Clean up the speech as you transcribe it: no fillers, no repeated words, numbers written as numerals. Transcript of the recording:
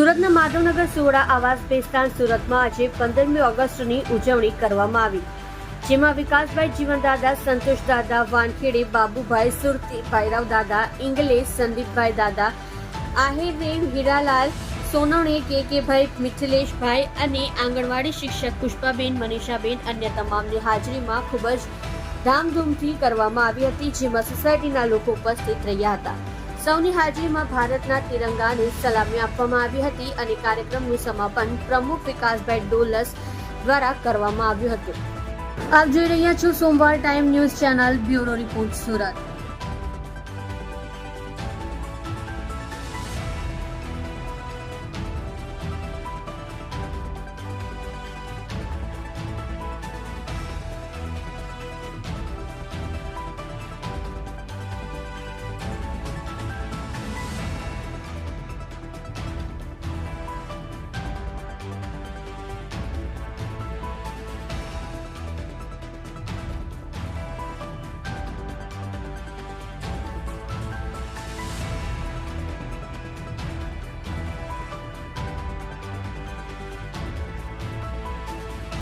સુરતના માધવનગર સોડા આવાસ બેસ્તાન સુરતમાં આજે 15મી ઓગસ્ટની ઉજવણી કરવામાં આવી, જેમાં વિકાસભાઈ જીવનદાદા, સંતોષદાદા વાનખેડે, બાબુભાઈ સુરતી, ભૈરવ દાદા ઇંગ્લેશ, સંદીપભાઈ દાદા આહિરે, હીરાલાલ સોનવણે, કે.ભાઈ, મિથિલેશભાઈ અને આંગણવાડી શિક્ષક પુષ્પાબેન, મનીષાબેન અન્ય તમામની હાજરીમાં ખૂબ જ ધામધૂમથી કરવામાં આવી હતી, જેમાં સોસાયટીના લોકો ઉપસ્થિત રહ્યા હતા. સૌની હાજરીમાં ભારતના તિરંગાને સલામી આપવામાં આવી હતી અને કાર્યક્રમનું સમાપન પ્રમુખ વિકાસભાઈ ડોલસ દ્વારા કરવામાં આવ્યું હતું. આપ જોઈ રહ્યા છો સોમવાર time news channel. Bureau report, Surat.